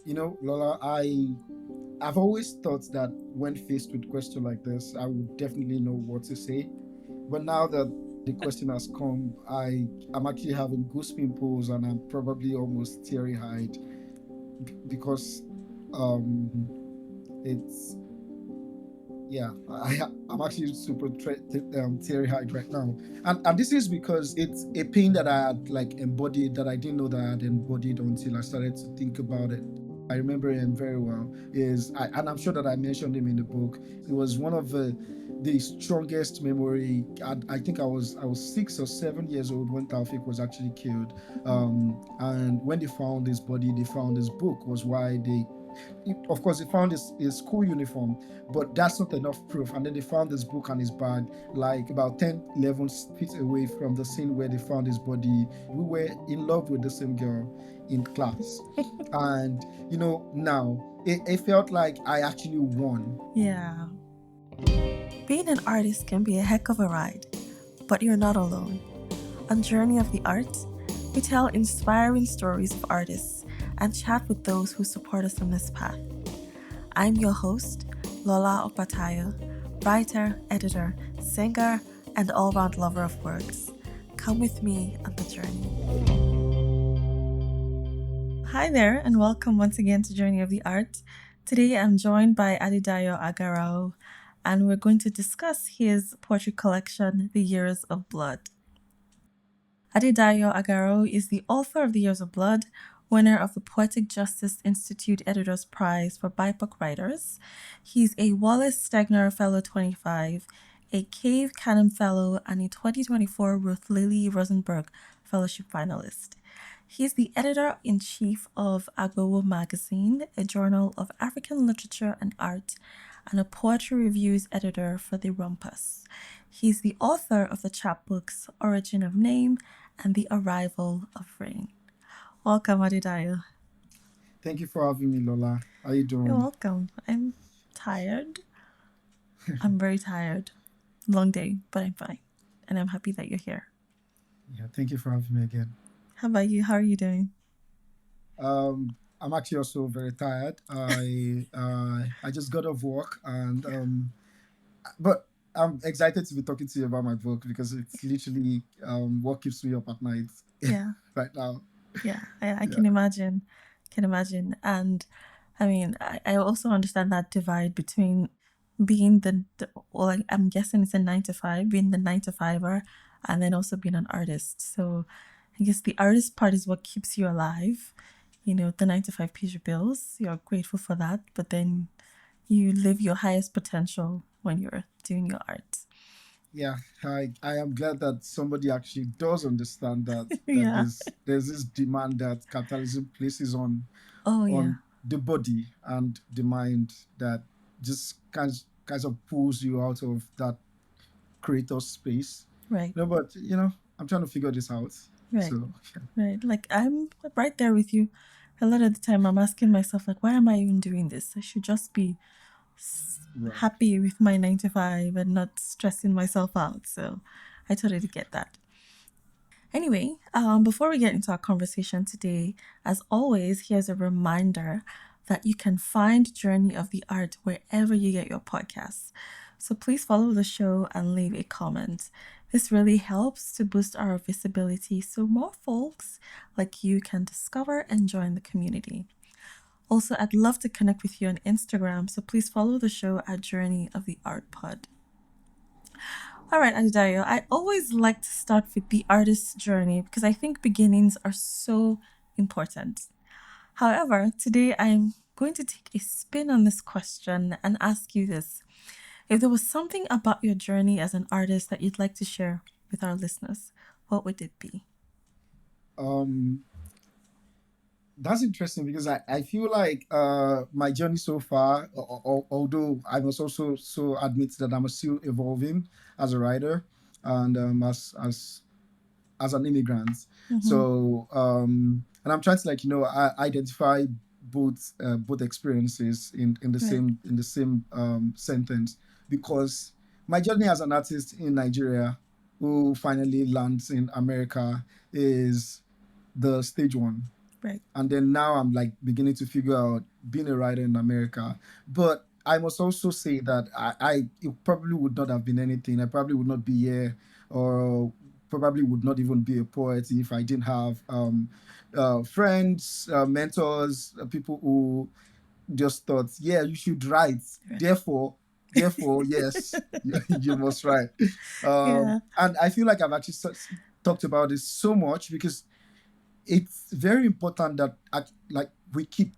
Lola, I've always thought that when faced with a question like this, I would definitely know what to say. But now that the question has come, I'm actually having goose pimples and I'm probably almost teary-eyed because um it's yeah, I'm actually super teary-eyed right now, and this is because it's a pain that I had like embodied that I didn't know that I had embodied until I started to think about it. I remember him very well. And I'm sure that I mentioned him in the book. It was one of the strongest memory. I think I was 6 or 7 years old when Taofiq was actually killed. And when they found his body, they found his book. Was why of course, they found his school uniform, but that's not enough proof. And then they found his book and his bag, like about 10, 11 feet away from the scene where they found his body. We were in love with the same girl in class. And, now it felt like I actually won. Yeah. Being an artist can be a heck of a ride, but you're not alone. On Journey of the Art, we tell inspiring stories of artists and chat with those who support us on this path. I'm your host, Lola Opatayo, writer, editor, singer, and all-round lover of words. Come with me on the journey. Hi there, and welcome once again to Journey of the Art. Today I'm joined by Adedayo Agarau, and we're going to discuss his poetry collection, The Years of Blood. Adedayo Agarau is the author of The Years of Blood, winner of the Poetic Justice Institute Editor's Prize for BIPOC Writers. He's a Wallace Stegner Fellow 25, a Cave Canem Fellow, and a 2024 Ruth Lilly-Rosenberg Fellowship finalist. He's the editor-in-chief of Agbowó magazine, a journal of African literature and art, and a poetry reviews editor for the Rumpus. He's the author of the chapbooks Origin of Name and The Arrival of Rain. Welcome, Adedayo. Thank you for having me, Lola. How you You're doing? welcome. I'm tired. I'm very tired. Long day, but I'm fine. And I'm happy that you're here. Yeah, thank you for having me again. How about you? How are you doing? I'm actually also very tired. I just got off work and but I'm excited to be talking to you about my book because it's literally what keeps me up at night Yeah. right now. Yeah, I Yeah. can imagine. Can imagine. And I mean, I also understand that divide between being well, I'm guessing it's a 9 to 5, being the 9 to 5er, and then also being an artist. So I guess the artist part is what keeps you alive. The 9 to 5 pays your bills. You're grateful for that, but then you live your highest potential when you're doing your art. Yeah, I am glad that somebody actually does understand that Yeah. there's this demand that capitalism places Oh, yeah. on the body and the mind that just kinds of pulls you out of that creator space. Right. But I'm trying to figure this out. Right. So Right. Like, I'm right there with you. A lot of the time, I'm asking myself, like, why am I even doing this? I should just be right. happy with my 9 to 5 and not stressing myself out. So I totally get that. Anyway, before we get into our conversation today, as always, here's a reminder that you can find Journey of the Art wherever you get your podcasts. So please follow the show and leave a comment. This really helps to boost our visibility so more folks like you can discover and join the community. Also, I'd love to connect with you on Instagram, so please follow the show at Journey of the Art Pod. All right, Adedayo, I always like to start with the artist's journey because I think beginnings are so important. However, today I'm going to take a spin on this question and ask you this. If there was something about your journey as an artist that you'd like to share with our listeners, what would it be? um that's interesting because I feel like my journey so far, although I must also so admit that I'm still evolving as a writer and as an immigrant. Mm-hmm. So and I'm trying to identify both experiences in the Right. same sentence because my journey as an artist in Nigeria who finally lands in America is the stage one. Right. And then now I'm like beginning to figure out being a writer in America. But I must also say that it probably would not have been anything. I probably would not be here, or probably would not even be a poet if I didn't have friends, mentors, people who just thought, yeah, you should write. Right. Therefore, yes, you must write. Yeah. And I feel like I've actually talked about this so much because it's very important that like we keep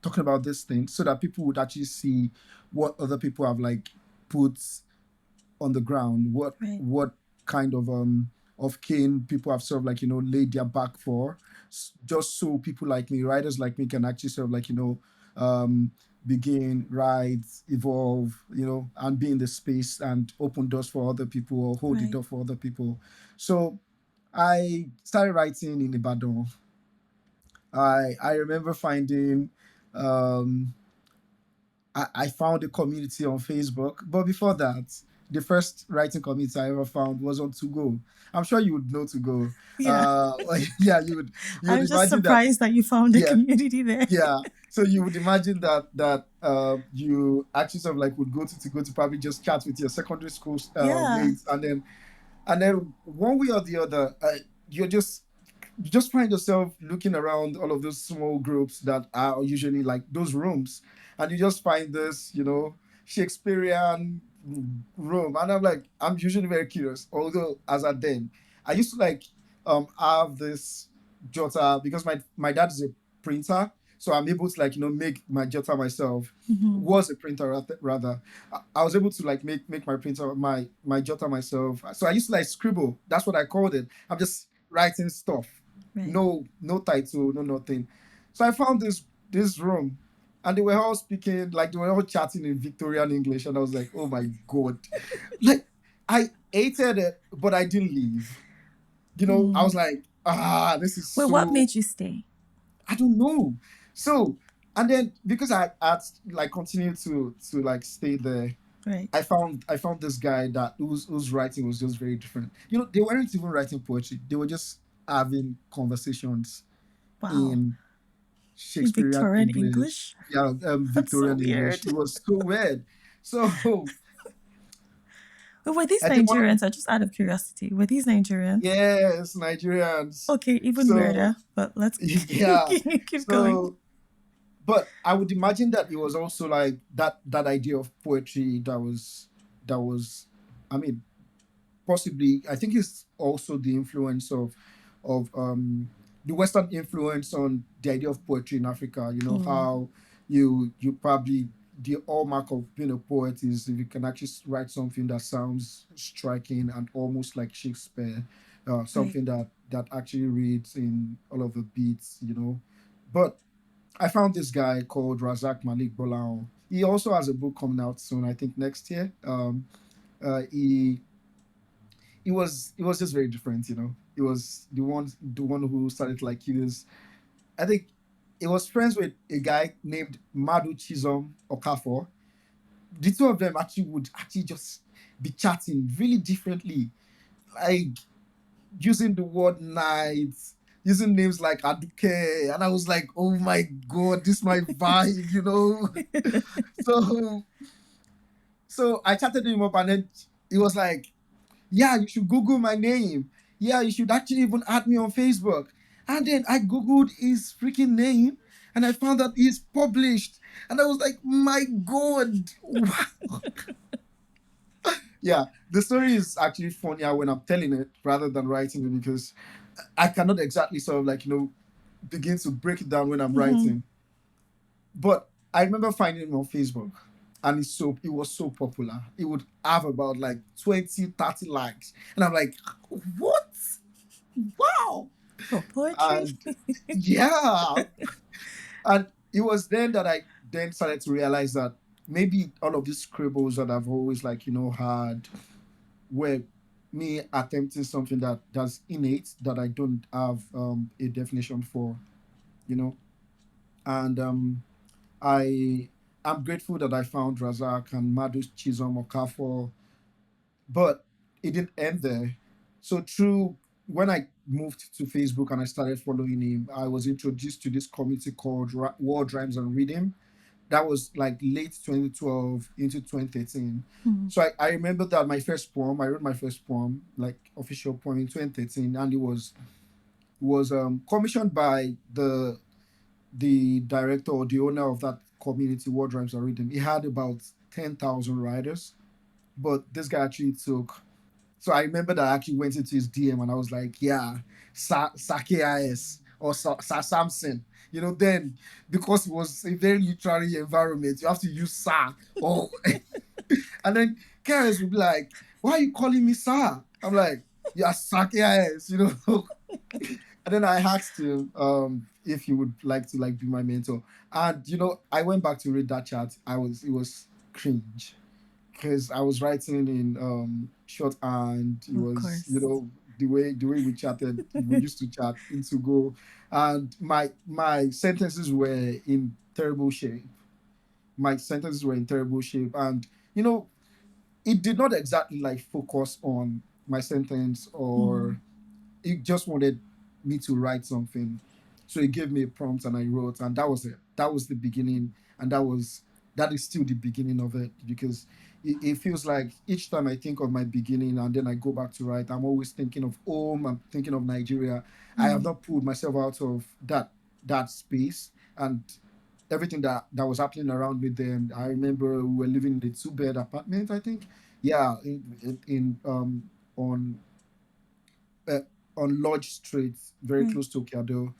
talking about this thing so that people would actually see what other people have like put on the ground, Right. what kind of cane people have sort of like laid their back for, just so people like me, writers like me, can actually sort of like um begin, write, evolve, and be in the space and open doors for other people or hold the Right. door for other people. So I started writing in Ibadan. I remember finding um I found a community on Facebook, but before that, the first writing community I ever found was on To Go. I'm sure you would know To Go. Yeah. Yeah, you would I'm just imagine that. surprised that you found a Yeah, community there. yeah. So you would imagine that you actually sort of like would go to go to probably just chat with your secondary school Yeah. mates, and then one way or the other, you're just you just find yourself looking around all of those small groups that are usually like those rooms, and you just find this, Shakespearean room, and I'm usually very curious. Although as at then, I used to like have this jotter because my dad is a printer, so I'm able to like make my jotter myself. Mhm. Was a printer rather. I was able to like make my printer my jotter myself. So I used to like scribble. That's what I called it. I'm just writing stuff. Right. No title, no nothing. So I found this room, and they were all speaking, like they were all chatting in Victorian English, and I was like, oh my god, like I hated it, but I didn't leave. I Mm. was like, this is Wait, what so, made you stay? I don't know. So, and then because I had like continued to like stay there, Right. I found this guy that whose writing was just very different. They weren't even writing poetry; they were just having conversations Wow. in In Shakespearean Victorian English, English? yeah, That's so Victorian English. weird. It was so weird. So Wait, were these I think Nigerians? Just out of curiosity, were these Nigerians? yes, Nigerians. Okay, even So weirder, but let's yeah, keep going. so but I would imagine that it was also like that idea of poetry that was, I mean, possibly, I think it's also the influence of the Western influence on the idea of poetry in Africa. Mm. How you probably, the hallmark of being a poet is if you can actually write something that sounds striking and almost like Shakespeare, Right. something that actually reads in all of the beats. But I found this guy called Razak Malik Bolao. He also has a book coming out soon, I think next year. He was just very different. He was the one who started to like use. I think he was friends with a guy named Madu Chisom Okafor. The two of them actually would actually just be chatting really differently, like using the word night, using names like Aduke, and I was like, oh my god, this is my vibe. So so I chatted him up, and then he was like, yeah, you should Google my name. Yeah, you should actually even add me on Facebook. And then I Googled his freaking name, and I found that he's published. And I was like, my God. Yeah, the story is actually funnier when I'm telling it rather than writing it, because I cannot exactly sort of like, begin to break it down when I'm Hmm. writing. But I remember finding him on Facebook, and it was so popular. It would have about like 20, 30 likes. And I'm like, what? Wow. For poetry? And yeah. And it was then that I then started to realize that maybe all of these scribbles that I've always like, had were me attempting something that's innate, that I don't have a definition for, you know. And I am grateful that I found Razak and Madu Chisom Okafor, but it didn't end there. So through when I moved to Facebook and I started following him, I was introduced to this community called World Rhymes and Rhythm. That was like late 2012 into 2013. Mm. So I remember that I wrote my first poem, like official poem in 2013, and it was commissioned by the director or the owner of that community, World Rhymes and Rhythm. He had about 10,000 writers, but this guy actually took. So I remember that I actually went into his DM and I was like, yeah, Sake IS or Sa Samson. Then because it was a very literary environment, you have to use Sa. Oh, and then Karis would be like, why are you calling me Sa? I'm like, yeah, Sake IS. And then I asked him if he would like to like be my mentor. And I went back to read that chat. It was cringe because I was writing in short and it Of was course. the way we chatted, we used to chat into go, and my sentences were in terrible shape. And it did not exactly like focus on my sentence, Mm. or it just wanted me to write something. So he gave me a prompt and I wrote, and that was it. That was the beginning, and that is still the beginning of it, because it feels like each time I think of my beginning and then I go back to write, I'm always thinking of home. I'm thinking of Nigeria. I have Mm. not pulled myself out of that space and everything that was happening around me then. I remember we were living in a two-bed apartment, I think. Yeah, on uh, on Lodge Street, very Right. close to Okeado.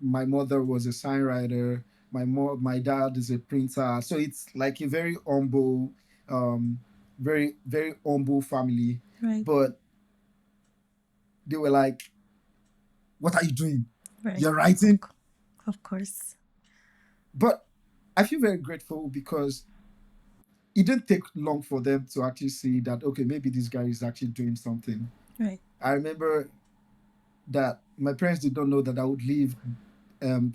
My mother was a sign writer. My dad is a printer. So it's like a very humble, very very humble family. Right. But they were like, "What are you doing? Right. You're writing." Of course. But I feel very grateful because it didn't take long for them to actually see that, okay, maybe this guy is actually doing something. Right. I remember that my parents did not know that I would leave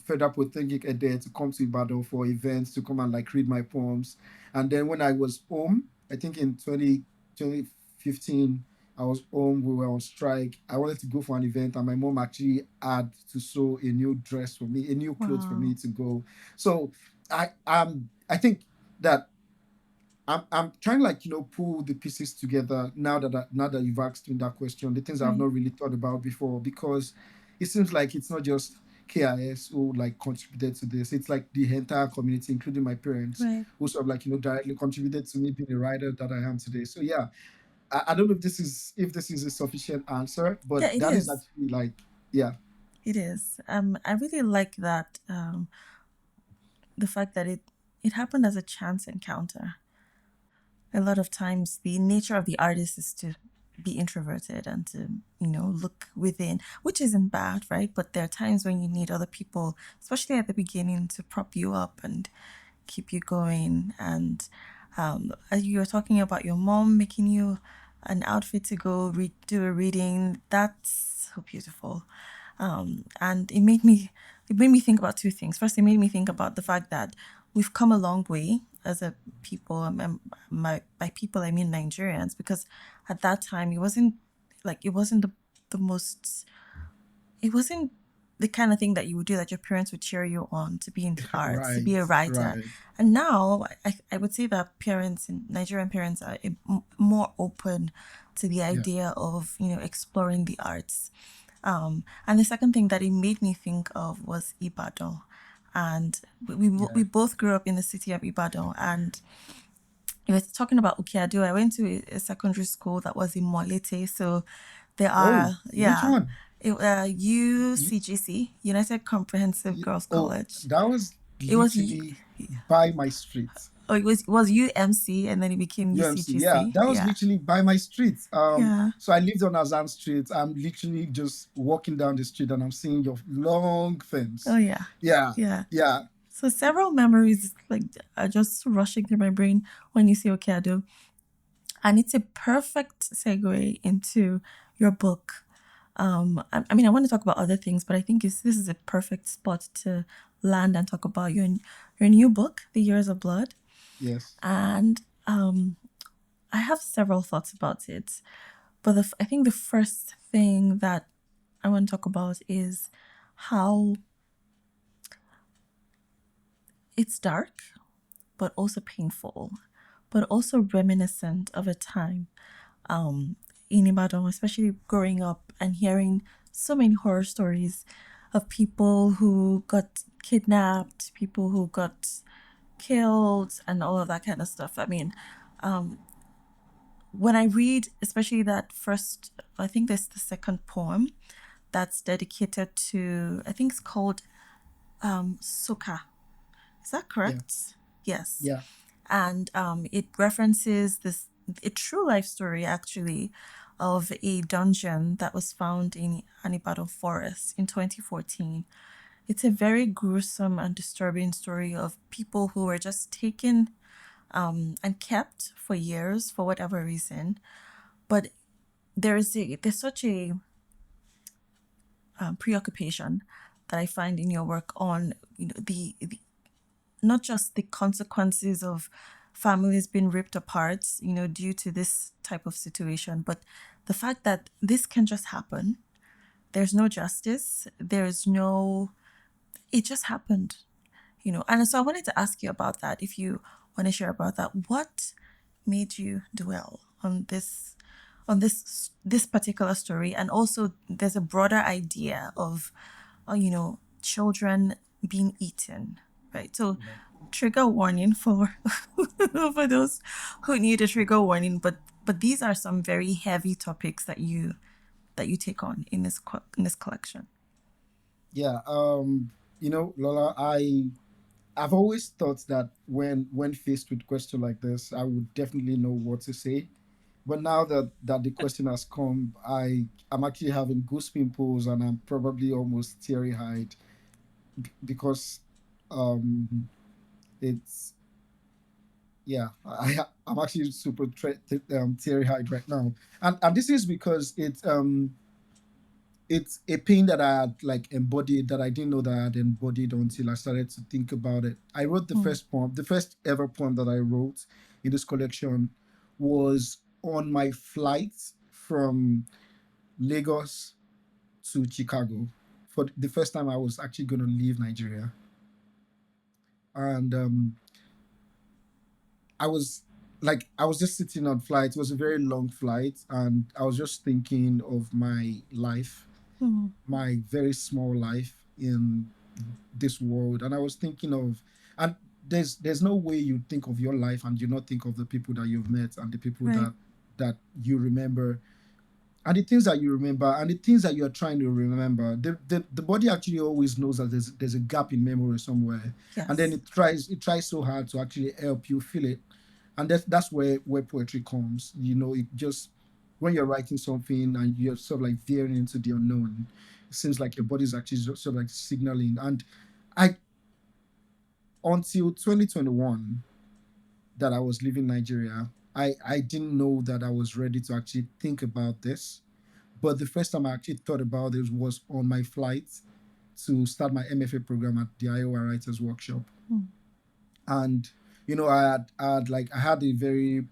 Federal Polytechnic there to come to Ibadan for events, to come and like read my poems. And then when I was home, I think in 2015, I was home, we were on strike. I wanted to go for an event, and my mom actually had to sew a new dress for me, a new clothes for Wow. me to go. So I think that I'm trying to like pull the pieces together now that you've asked me that question, the things I've Right. not really thought about before, because it seems like it's not just KIS who like contributed to this. It's like the entire community, including my parents, Right. who sort of like directly contributed to me being the writer that I am today. So yeah, I don't know if this is a sufficient answer, but Yeah, it that is is. actually like, yeah. It is. I really like that. The fact that it happened as a chance encounter. A lot of times, the nature of the artist is to be introverted and to look within, which isn't bad, right? But there are times when you need other people, especially at the beginning, to prop you up and keep you going. And as you were talking about your mom making you an outfit to go do a reading, that's so beautiful. And it made me think about two things. First, it made me think about the fact that we've come a long way as a people. By people I mean Nigerians, because at that time it wasn't the most it wasn't the kind of thing that you would do, that your parents would cheer you on to be into arts, to be Right, a writer. right. And now I would say that Nigerian parents are more open to the Yeah. idea of exploring the arts. And the second thing that it made me think of was Ibadan. And we Yeah. both grew up in the city of Ibadan. And you were talking about Ukiado. I went to a secondary school that was in Molete. So there Oh, are, which yeah, one? UCGC, United Comprehensive Girls Oh, College. that was It was, literally by my street. it was UMC, and then it became UMC, yeah, UCGC. that was Yeah. literally by my street. Yeah. So I lived on Azan Street. I'm literally just walking down the street and I'm seeing your long Oh, fence. yeah. Yeah, Yeah. yeah, So several memories like are just rushing through my brain when you say Okeado. And it's a perfect segue into your book. I mean, I want to talk about other things, but I think this is a perfect spot to land and talk about your new book, The Years of Blood. yes. And I have several thoughts about it. But I think the first thing that I want to talk about is how it's dark, but also painful, but also reminiscent of a time in Ibadan, especially growing up and hearing so many horror stories of people who got kidnapped, people who got killed, and all of that kind of stuff. I mean, when I read, especially that first, I think there's the second poem that's dedicated to, I think it's called Suka. Is that Yeah, correct? Yes. yeah, And it references this a true life story actually of a dungeon that was found in an Ibadan forest in 2014. It's a very gruesome and disturbing story of people who were just taken and kept for years for whatever reason. But there's such a preoccupation that I find in your work on the not just the consequences of families being ripped apart, due to this type of situation, but the fact that this can just happen. There's no justice. There's no, it just happened, And so I wanted to ask you about that. If you want to share about that, what made you dwell on this particular story? And also there's a broader idea of, children being eaten, right? So yeah. trigger warning for for those who need a trigger warning, but these are some very heavy topics that you take on in this collection. Yeah. Lola, I've always thought that when faced with question like this, I would definitely know what to say. But now that the question has come, I'm actually having goose pimples and I'm probably almost teary eyed because um it's yeah I'm actually super teary eyed right now, and this is because it's a pain that I had like embodied that I didn't know that I had embodied until I started to think about it. I wrote the Mm. first poem, the first ever poem that I wrote in this collection was on my flight from Lagos to Chicago for the first time I was actually going to leave Nigeria. And I was just sitting on flight. It was a very long flight, and I was just thinking of my life, Mm. my very small life in this world. And I was thinking of, and there's no way you think of your life and you not think of the people that you've met and the people Right. that you remember and the things that you remember and the things that you're trying to remember. The body actually always knows that there's a gap in memory somewhere, and then Yes. it tries so hard to actually help you feel it. And that's where poetry comes. It just, when you're writing something and you're sort of like veering into the unknown, it seems like your body's actually sort of like signaling. And I, until 2021, that I was leaving Nigeria, I didn't know that I was ready to actually think about this. But the first time I actually thought about this was on my flight to start my MFA program at the Iowa Writers Workshop. Mm. And I had a very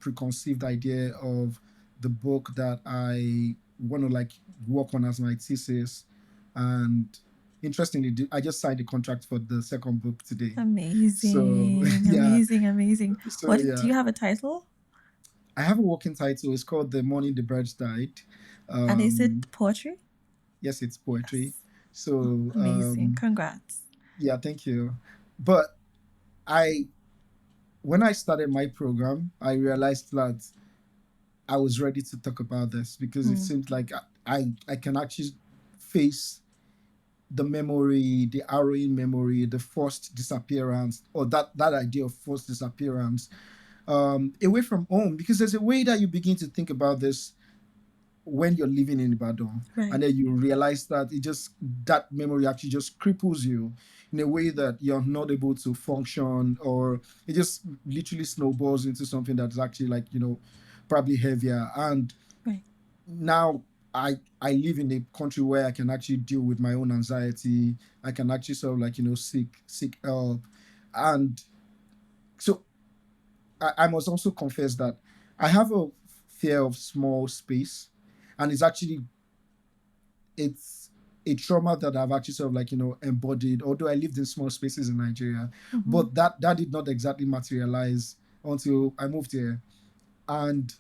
preconceived idea of the book that I want to like work on as my thesis. And interestingly, I just signed the contract for the second book today. So Amazing, yeah, amazing, amazing. so What do yeah, you have a title? I have a working title. It's called "The Morning the Birds Died." And is Um, it poetry? yes, it's poetry. Yes. Oh, So amazing. Congrats. yeah, thank you. But I, when I started my program, I realized that I was ready to talk about this because it Mm. seemed like I can actually face the memory, the harrowing memory, the forced disappearance, or that idea of forced disappearance away from home. Because there's a way that you begin to think about this when you're living in Ibadan, Right. and then you realize that that memory actually just cripples you in a way that you're not able to function, or it just literally snowballs into something that's actually like probably heavier. And Right. now I live in a country where I can actually deal with my own anxiety. I can actually sort of like seek help. And so I must also confess that I have a fear of small space, and it's a trauma that I've actually sort of like embodied. Although I lived in small spaces in Nigeria, but that did not exactly materialize until I moved here. And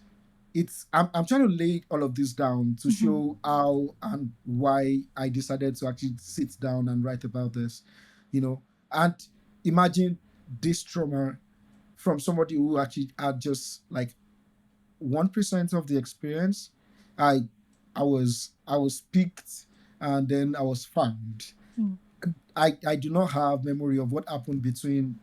I'm trying to lay all of this down to show how and why I decided to actually sit down and write about this, and imagine this trauma from somebody who actually had just like 1% of the experience. I i was i was picked, and then I was found. I do not have memory of what happened between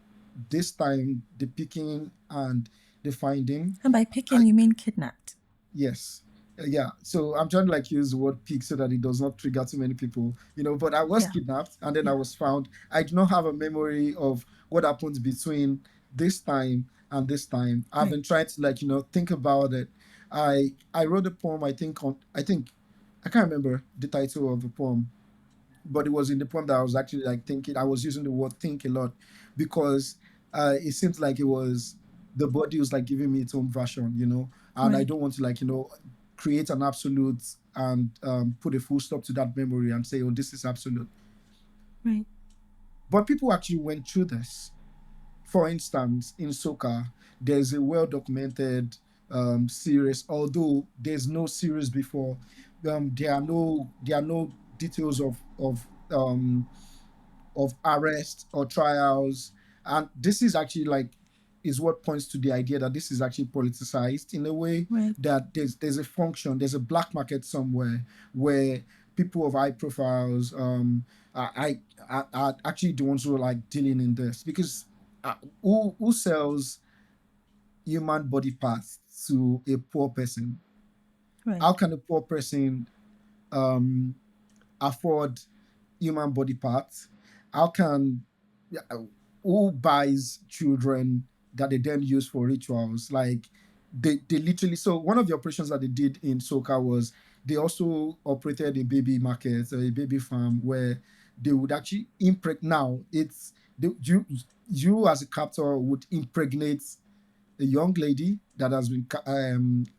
this time, the picking and the finding. And by picking, you mean kidnapped? Yes. Yeah. So I'm trying to like use the word pick so that it does not trigger too many people, but I was kidnapped, and then I was found. I do not have a memory of what happened between this time and this time. I've been trying to like, think about it. I wrote a poem, I can't remember the title of the poem, but it was in the poem that I was actually like thinking. I was using the word think a lot because it seems like it was the body was like giving me its own version, and I don't want to like create an absolute and put a full stop to that memory and say, oh, this is absolute. Right. But people actually went through this. For instance, in soccer, there's a well documented series, although there's no series before. There are no details of arrest or trials, and this is actually like is what points to the idea that this is actually politicized in a way, that there's a function, there's a black market somewhere where people of high profiles are actually the ones who are like dealing in this, because who sells human body parts to a poor person? How can a poor person afford human body parts? How can who buys children that they then use for rituals? Like they literally, so one of the operations that they did in Soka was they also operated a baby market, a baby farm, where they would actually impregnate. Now it's you as a captor would impregnate a young lady that has been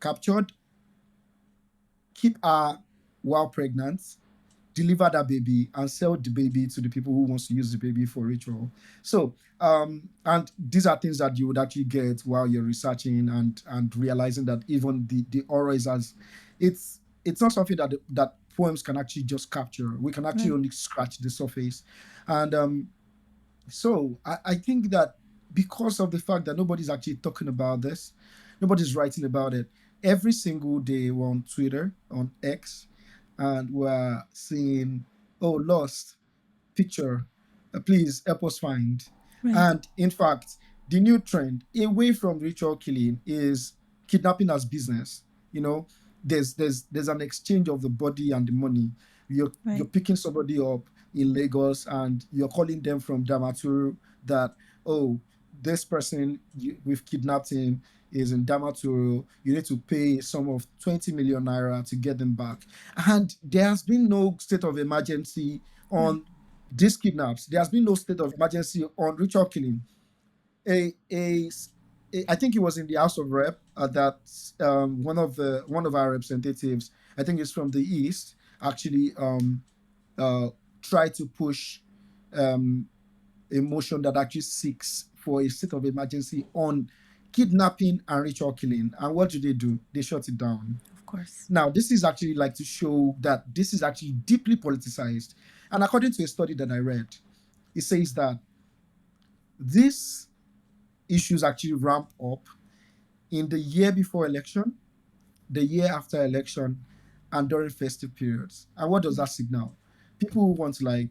captured, keep her while pregnant, deliver that baby, and sell the baby to the people who wants to use the baby for ritual. So and these are things that you would actually get while you're researching and realizing that even the aura is as it's not something that poems can actually just capture. We can actually only scratch the surface. And so I think that because of the fact that nobody's actually talking about this, nobody's writing about it. Every single day we're on Twitter, on X, and we're seeing, oh, lost picture, please help us find. And in fact, the new trend away from ritual killing is kidnapping as business. There's an exchange of the body and the money. You're picking somebody up in Lagos and you're calling them from Damaturu that, oh, this person, we've kidnapped him, is in Damaturu. You need to pay a sum of 20 million naira to get them back. And there has been no state of emergency on these kidnaps. There has been no state of emergency on ritual killing. I think it was in the House of Rep that one of our representatives, I think it's from the East, actually tried to push a motion that actually seeks for a state of emergency on kidnapping and ritual killing. And what do? They shut it down. Of course. Now, this is actually like to show that this is actually deeply politicized. And according to a study that I read, it says that these issues actually ramp up in the year before election, the year after election, and during festive periods. And what does that signal? People who want to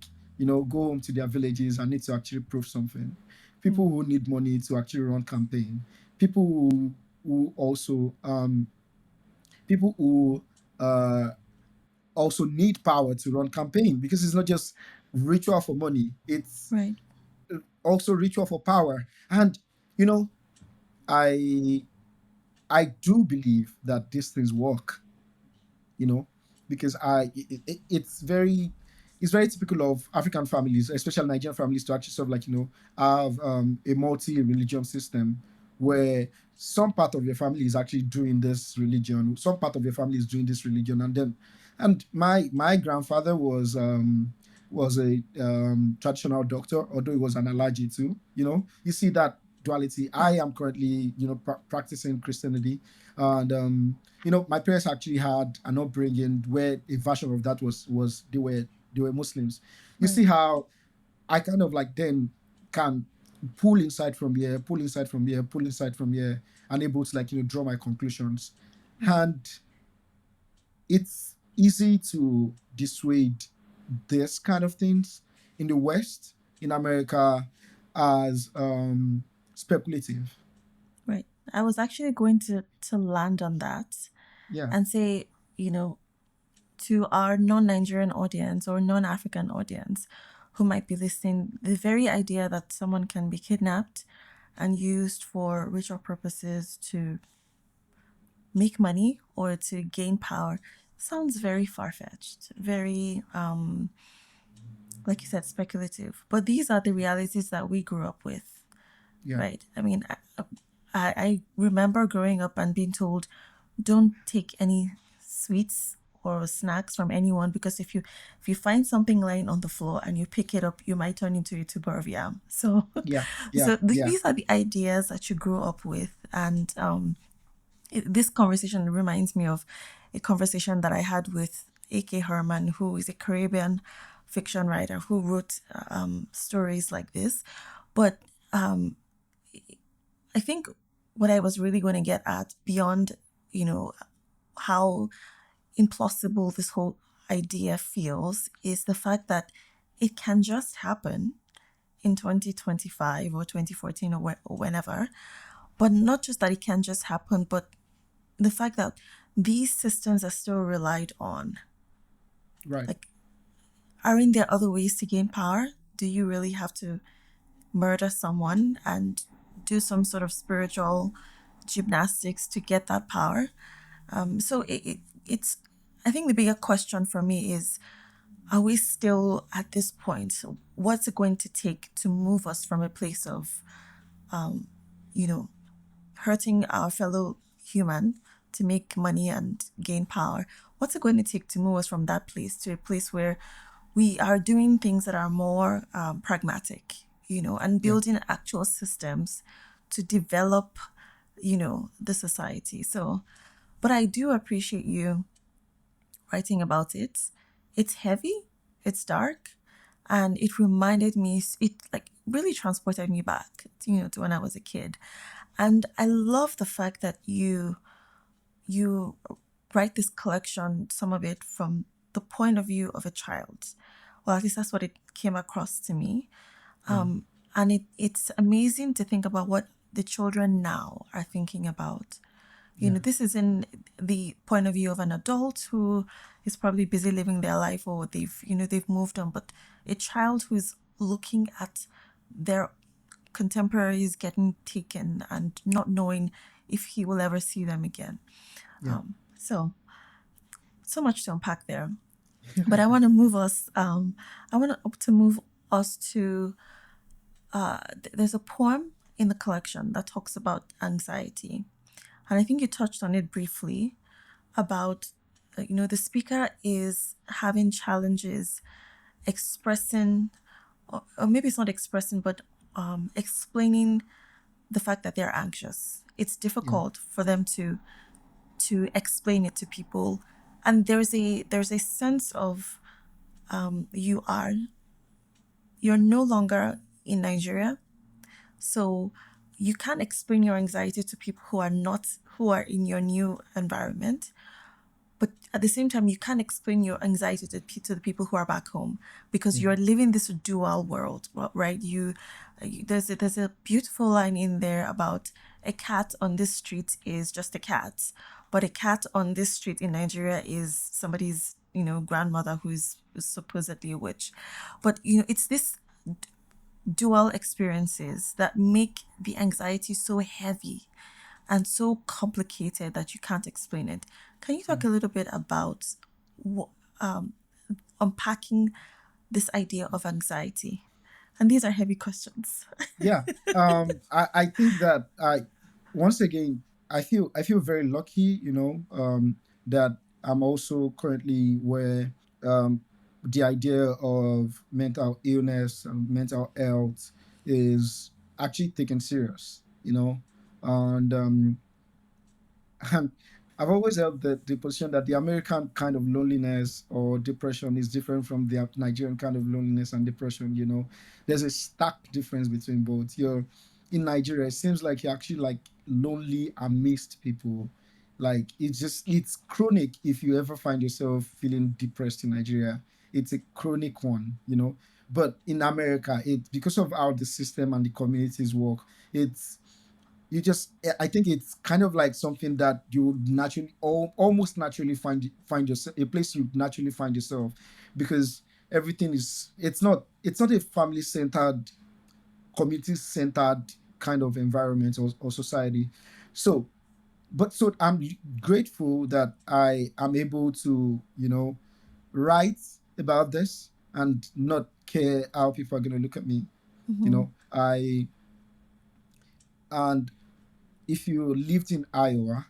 go home to their villages and need to actually prove something. People who need money to actually run campaign. People who also people who also need power to run campaign, because it's not just ritual for money, it's also ritual for power. And I do believe that these things work, because it's very typical of African families, especially Nigerian families, to actually sort of have a multi-religion system where some part of your family is actually doing this religion, some part of your family is doing this religion, and my grandfather was a traditional doctor, although he was an allergy too. You see that duality. I am currently practicing Christianity, and my parents actually had an upbringing where a version of that was they were Muslims. You Right. see how I kind of like then can pull inside from here, pull inside from here, pull inside from here, and able to like draw my conclusions. Right. And it's easy to dissuade this kind of things in the West, in America, as speculative. Right. I was actually going to land on that Yeah, and say, to our non-Nigerian audience or non-African audience who might be listening, the very idea that someone can be kidnapped and used for ritual purposes to make money or to gain power sounds very far-fetched, very, like you said, speculative. But these are the realities that we grew up with, yeah, right? I mean, I remember growing up and being told, don't take any sweets or snacks from anyone, because if you find something lying on the floor and you pick it up, you might turn into a tuber of yam. So yeah, yeah, so yeah, these are the ideas that you grew up with. And this conversation reminds me of a conversation that I had with A.K. Herman, who is a Caribbean fiction writer who wrote stories like this. But I think what I was really going to get at, beyond, how implausible this whole idea feels, is the fact that it can just happen in 2025 or 2014 or whenever. But not just that it can just happen, but the fact that these systems are still relied on. right. Like, aren't there other ways to gain power? Do you really have to murder someone and do some sort of spiritual gymnastics to get that power? So it's, I think the bigger question for me is, are we still at this point? So what's it going to take to move us from a place of, you know, hurting our fellow human to make money and gain power? What's it going to take to move us from that place to a place where we are doing things that are more pragmatic, and Yeah, building actual systems to develop, the society? So, but I do appreciate you writing about it. It's heavy, it's dark, and it reminded me, it like really transported me back, to when I was a kid. And I love the fact that you write this collection, some of it from the point of view of a child. Well, at least that's what it came across to me. yeah, And it's amazing to think about what the children now are thinking about. yeah, This is in the point of view of an adult who is probably busy living their life, or they've moved on, but a child who is looking at their contemporaries getting taken and not knowing if he will ever see them again. yeah. So much to unpack there. But I want to move us. I want to move us to. There's a poem in the collection that talks about anxiety, and I think you touched on it briefly about, the speaker is having challenges expressing, or maybe it's not expressing, but explaining the fact that they're anxious. It's Yeah, difficult for them to explain it to people, and there's a sense of, you are you're no longer in Nigeria, so you can't explain your anxiety to people who are in your new environment. But at the same time, you can't explain your anxiety to the people who are back home, because yeah, you're living this dual world, right? There's a beautiful line in there about a cat on this street is just a cat, but a cat on this street in Nigeria is somebody's, grandmother who's supposedly a witch. But it's this dual experiences that make the anxiety so heavy and so complicated that you can't explain it. Can you yeah. talk a little bit about unpacking this idea of anxiety? And these are heavy questions. Yeah. I think that once again, I feel very lucky, that I'm also currently where um, the idea of mental illness and mental health is actually taken serious, and and I've always held the position that the American kind of loneliness or depression is different from the Nigerian kind of loneliness and depression. There's a stark difference between both. You're in Nigeria, it seems like you're actually like lonely amidst people. Like it's chronic if you ever find yourself feeling depressed in Nigeria. It's a chronic one. But in America, it because of how the system and the communities work, it's you just I think it's kind of like something that you would naturally almost naturally find yourself a place you naturally find yourself, because everything is it's not a family centered, community centered kind of environment or society. So I'm grateful that I am able to write about this and not care how people are going to look at me. Mm-hmm. I and if you lived in Iowa,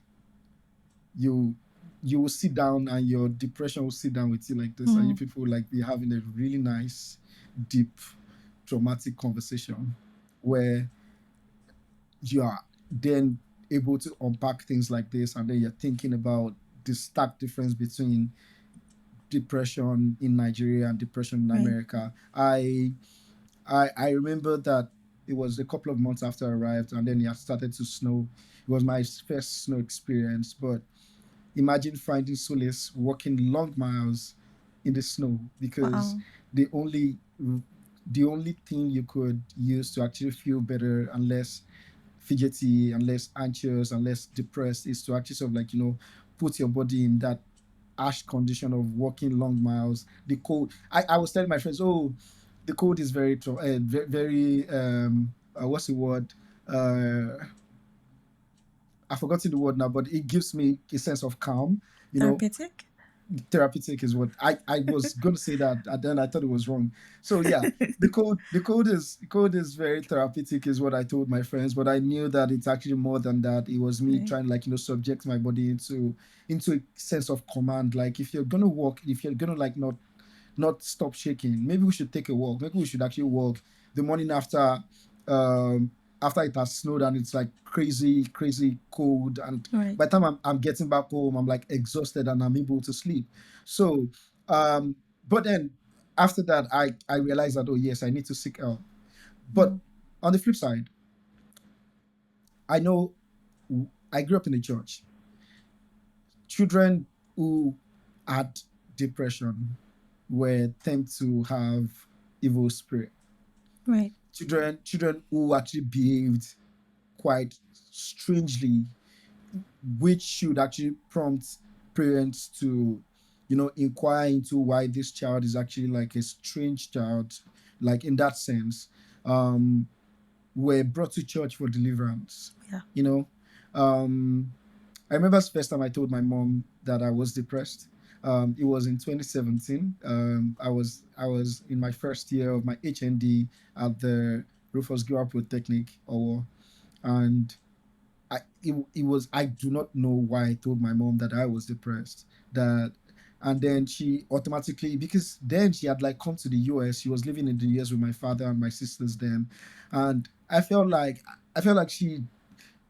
you you will sit down and your depression will sit down with you like this, and you Mm. people will like be having a really nice, deep, traumatic conversation where you are then able to unpack things like this, and then you're thinking about the stark difference between depression in Nigeria and depression in Right. America. I remember that it was a couple of months after I arrived, and then it had started to snow. It was my first snow experience, but imagine finding solace walking long miles in the snow, because Wow. the only the only thing you could use to actually feel better and less fidgety and less anxious and less depressed is to actually sort of like put your body in that harsh condition of walking long miles. The cold. I was telling my friends, oh, the cold is very what's the word? I've forgotten the word now, but it gives me a sense of calm. You know, Therapeutic. Therapeutic is what I was going to say that, and then I thought it was wrong. So yeah, the code is very therapeutic, is what I told my friends. But I knew that it's actually more than that. It was me Right. trying to like subject my body into a sense of command. Like if you're gonna walk, if you're gonna like not stop shaking. Maybe we should take a walk. Maybe we should actually walk the morning um, after it has snowed and it's like crazy, crazy cold. And Right. by the time I'm getting back home, I'm like exhausted and I'm able to sleep. So, but then after that, I realized that, oh yes, I need to seek help. But Mm. on the flip side, I know I grew up in a church. Children who had depression were tend to have evil spirit. Right. Children who actually behaved quite strangely, which should actually prompt parents to inquire into why this child is actually like a strange child, like in that sense, um were brought to church for deliverance. Yeah. you know um I remember the first time I told my mom that I was depressed. It was in 2017. I was in my first year of my HND at the Rufus Polytechnic, and it was I do not know why I told my mom that I was depressed. That and then she automatically, because then she had like come to the US. She was living in the US with my father and my sisters then, and I felt like she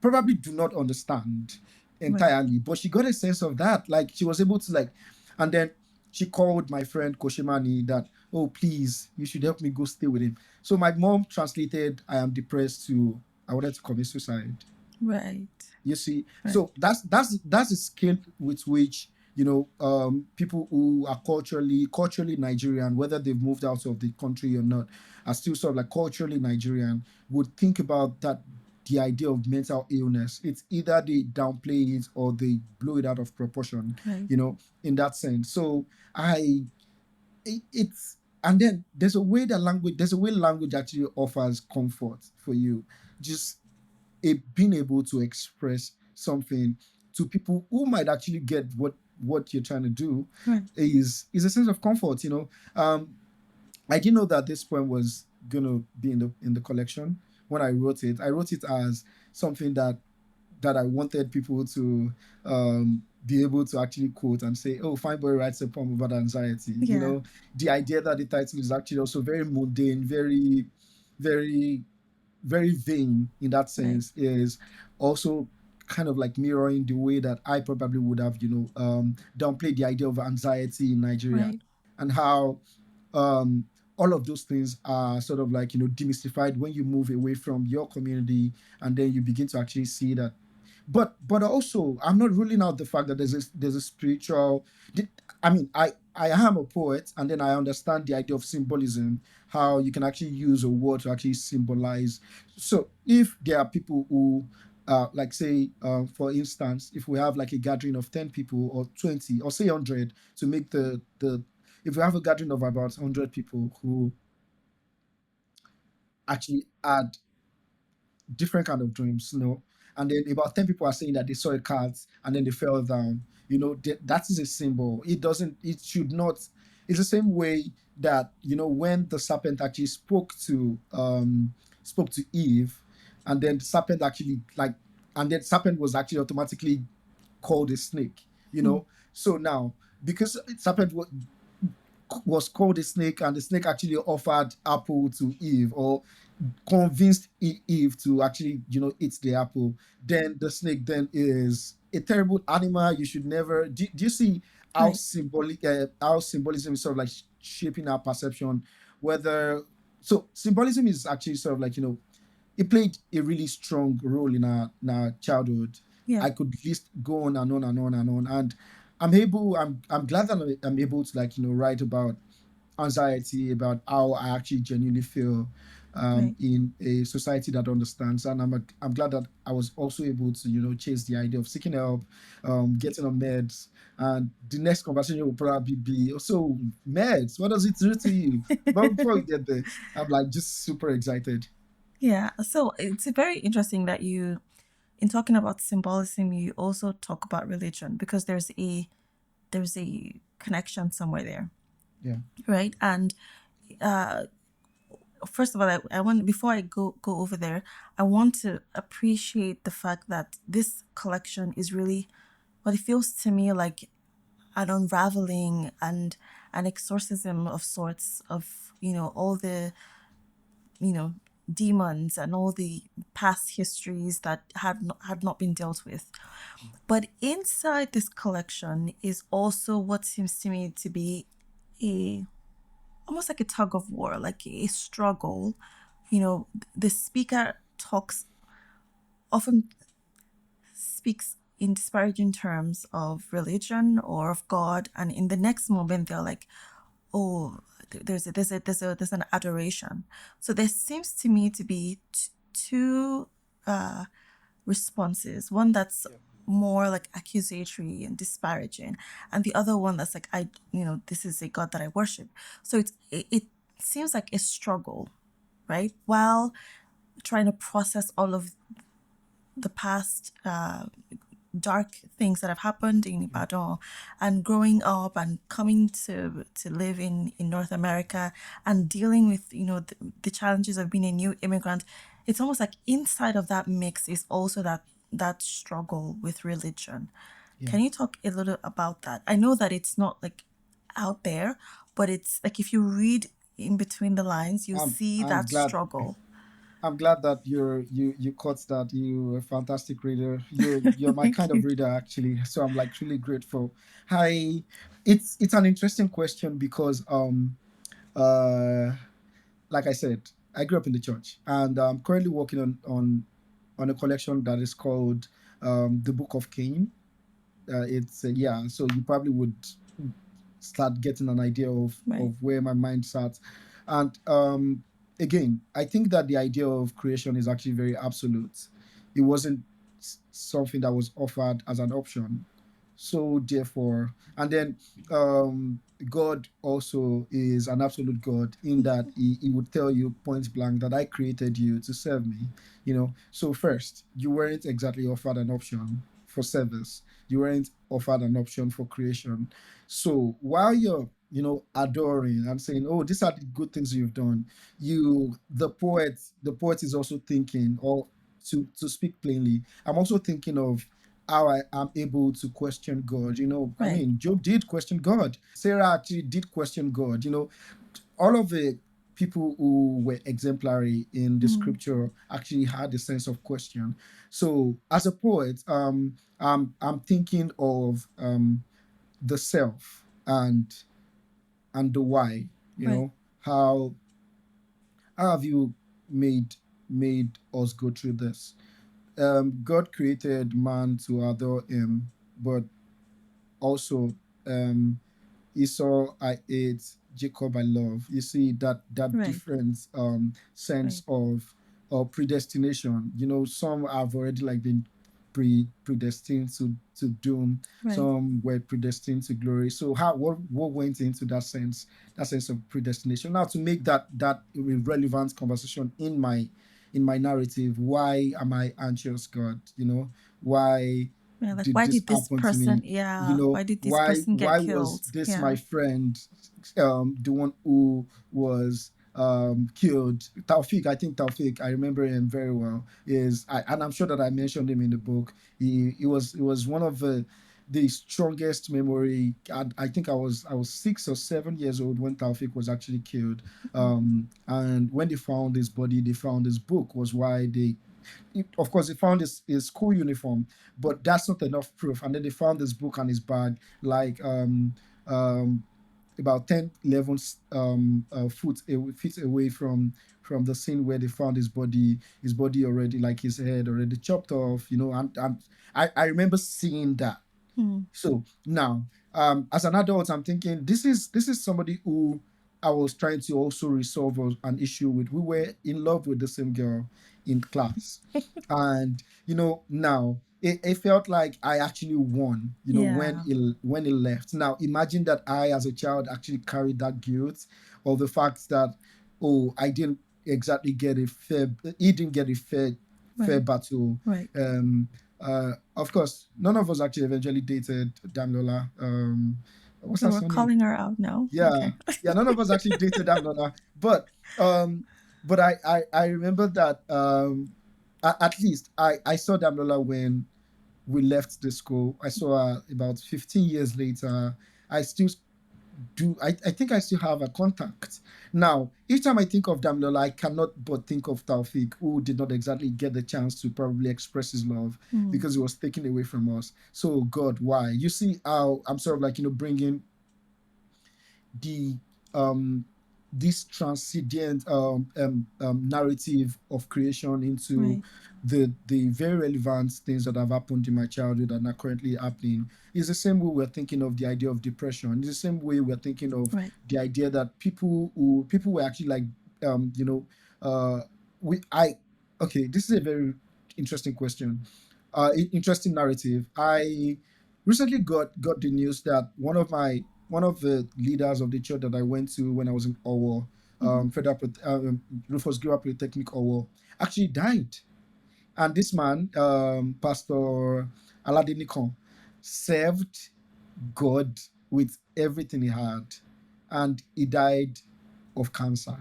probably do not understand Right. entirely, but she got a sense of that. Like she was able to like, and then she called my friend Koshimani that, oh please, you should help me go stay with him. So my mom translated I am depressed to I wanted to commit suicide. Right. You see, Right. so that's the scale with which people who are culturally Nigerian, whether they've moved out of the country or not, are still sort of like culturally Nigerian, would think about that. The idea of mental illness, it's either they downplay it or they blow it out of proportion, Right. in that sense. So I it's and then there's a way language actually offers comfort for you. Just being able to express something to people who might actually get what you're trying to do Right. is a sense of comfort. I didn't know that this poem was gonna be in the collection. When I wrote it as something that that I wanted people to be able to actually quote and say, oh, Fine Boy writes a poem about anxiety. You Yeah. know, the idea that the title is actually also very mundane, very, very, very vain in that Right. sense is also kind of like mirroring the way that I probably would have, downplayed the idea of anxiety in Nigeria, Right. and how um, all of those things are sort of like, demystified when you move away from your community, and then you begin to actually see that. But also, I'm not ruling out the fact that there's a spiritual. I mean, I am a poet, and then I understand the idea of symbolism, how you can actually use a word to actually symbolize. So if there are people who, like say, for instance, if we have like a gathering of 10 people or 20 or say 100, to make the if we have a gathering of about 100 people who actually add different kind of dreams, and then about 10 people are saying that they saw a cat and then they fell down. That is a symbol. It should not. It's the same way that, when the serpent actually spoke to Eve, and then the serpent actually like and then serpent was actually automatically called a snake. Mm. So now, because serpent was called a snake, and the snake actually offered apple to Eve, or convinced Eve to actually, eat the apple, then the snake then is a terrible animal. You should never. Do you see how Right. symbolic, how symbolism is sort of like shaping our perception? Whether so symbolism is actually sort of like, it played a really strong role in our childhood. Yeah. I could list go on and on and on and on, and I'm glad that I'm able to, like, write about anxiety, about how I actually genuinely feel Right. in a society that understands. And I'm glad that I was also able to, chase the idea of seeking help, getting on meds. And the next conversation will probably be, so meds, what does it do to you? But before we get there, I'm like just super excited. Yeah. So it's very interesting that you, in talking about symbolism, you also talk about religion, because there's a connection somewhere there, Yeah. right? And first of all, I want, before I go over there, I want to appreciate the fact that this collection is really, what it feels to me like, an unraveling and an exorcism of sorts of, all the, you know demons and all the past histories that had not been dealt with. But inside this collection is also what seems to me to be a, almost like a tug of war, like a struggle. The speaker talks, often speaks in disparaging terms of religion or of God, and in the next moment they're like, oh, there's an adoration. So there seems to me to be two responses. One that's Yeah. more like accusatory and disparaging, and the other one that's like, this is a God that I worship. So it seems like a struggle, right? While trying to process all of the past dark things that have happened in Ibadan, and growing up and coming to live in North America, and dealing with, the challenges of being a new immigrant. It's almost like inside of that mix is also that struggle with religion. Yeah. Can you talk a little about that? I know that it's not like out there, but it's like, if you read in between the lines, you I'm see I'm that glad struggle. I'm glad that you caught that. You're a fantastic reader. You're my Thank kind of you. reader, actually. So I'm like really grateful. Hi, it's an interesting question because uh like I said, I grew up in the church, and I'm currently working on a collection that is called the Book of Cain. It's yeah, so you probably would start getting an idea of Right. where my mind's at. And again, I think that the idea of creation is actually very absolute. It wasn't something that was offered as an option. So therefore, and then God also is an absolute God, in that he would tell you point blank that I created you to serve me. So first, you weren't exactly offered an option for service. You weren't offered an option for creation. So while you're, adoring and saying, oh, these are the good things you've done, the poet is also thinking, or to speak plainly, I'm also thinking of how I am able to question God. I Right. mean, Job did question God. Sarah actually did question God. All of the people who were exemplary in the Mm. scripture actually had a sense of question. So as a poet, I'm thinking of the self and the why. Right. How have you made us go through this? God created man to adore him, but also um, Esau I hate, Jacob I love. You see that Right. different sense Right. of predestination. Some have already like been predestined to doom. Right. Some were predestined to glory. So what went into that sense of predestination? Now to make that a relevant conversation in my narrative, why am I anxious, God? Why Yeah, like did why this did this happen to person, me? yeah, why did this why person get why was killed? this my Yeah. friend, the one who was killed? Taofiq, I think Taofiq, I remember him very well. And I'm sure that I mentioned him in the book. He was one of the strongest memory. I think I was 6 or 7 years old when Taofiq was actually killed. And when they found his body, they found his book. Was why of course, they found his school uniform, but that's not enough proof. And then they found his book and his bag, like um, about 10, 11 feet away from the scene where they found his body already, like his head already chopped off. And I remember seeing that. Mm. So now, as an adult, I'm thinking this is somebody who I was trying to also resolve an issue with. We were in love with the same girl in class, and now it felt like I actually won. When Yeah. it left. Now imagine that I, as a child, actually carried that guilt of the fact that, oh, I didn't exactly get a fair. He didn't get a fair Right. battle. Right. Of course, none of us actually eventually dated Damilola. What's Okay, her we're surname? calling her out now. Yeah, Okay. yeah. None of us actually dated Damilola, um, but I remember that at least I saw Damilola when we left the school. I saw her about 15 years later. I still I think I still have a contact. Now, each time I think of Damilola, I cannot but think of Taofiq, who did not exactly get the chance to probably express his love Mm. because he was taken away from us. So, God, why? You see how I'm sort of like, bringing the um this transcendent narrative of creation into Right. the very relevant things that have happened in my childhood and are currently happening. It's the same way we're thinking of the idea of depression. It's the same way we're thinking of Right. the idea that people were actually like um you know uh we I okay, this is a very interesting question, interesting narrative. I recently got the news that one of the leaders of the church that I went to when I was in Owo, Mm-hmm. Federal Rufus Giwa Polytechnic Owo, actually died. And this man, Pastor Alade served God with everything he had, and he died of cancer.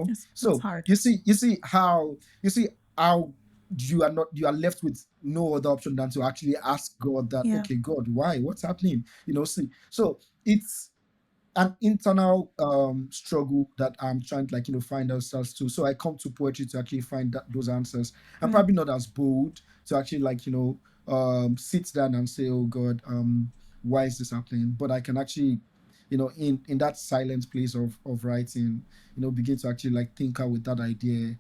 It's So hard. you see how you are left with no other option than to actually ask God that, Yeah. okay, God, why, what's happening? See, so it's an internal struggle that I'm trying to, like, find ourselves to. So I come to poetry to actually find those answers. I'm Right. probably not as bold to actually, like, sit down and say, oh God, why is this happening? But I can actually, in that silent place of writing, begin to actually, like, think out with that idea,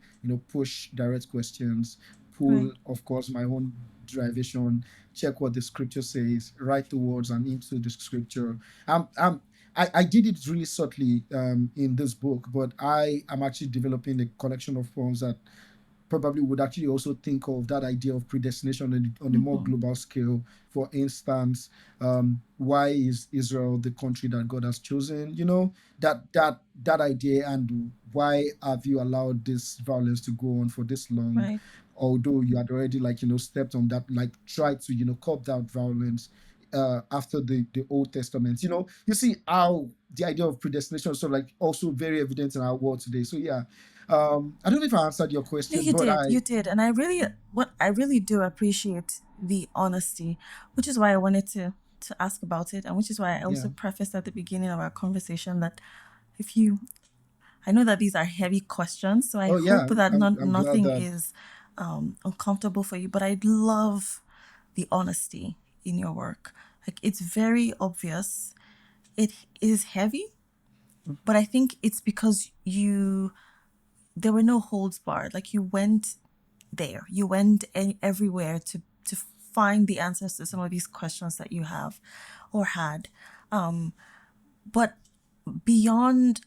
push direct questions, Right. pull, of course, my own derivation, check what the scripture says, write the words and into the scripture. I did it really subtly in this book, but I am actually developing a collection of poems that probably would actually also think of that idea of predestination on a more Mm-hmm. global scale. For instance, why is Israel the country that God has chosen? That idea, and why have you allowed this violence to go on for this long? Right. Although you had already, like, stepped on that, like, tried to curb that violence after the Old Testament. You see how the idea of predestination is sort of like also very evident in our world today. So yeah, I don't know if I answered your No, question, you but did, you did, and I really do appreciate the honesty, which is why I wanted to ask about it, and which is why I yeah. also prefaced at the beginning of our conversation that if you, I know that these are heavy questions, so I Oh hope yeah, that I'm glad nothing that. is uncomfortable for you. But I love the honesty in your work. Like it's very obvious. It is heavy, but I think it's because there were no holds barred. Like you went there, you went everywhere to find the answers to some of these questions that you have or had. But beyond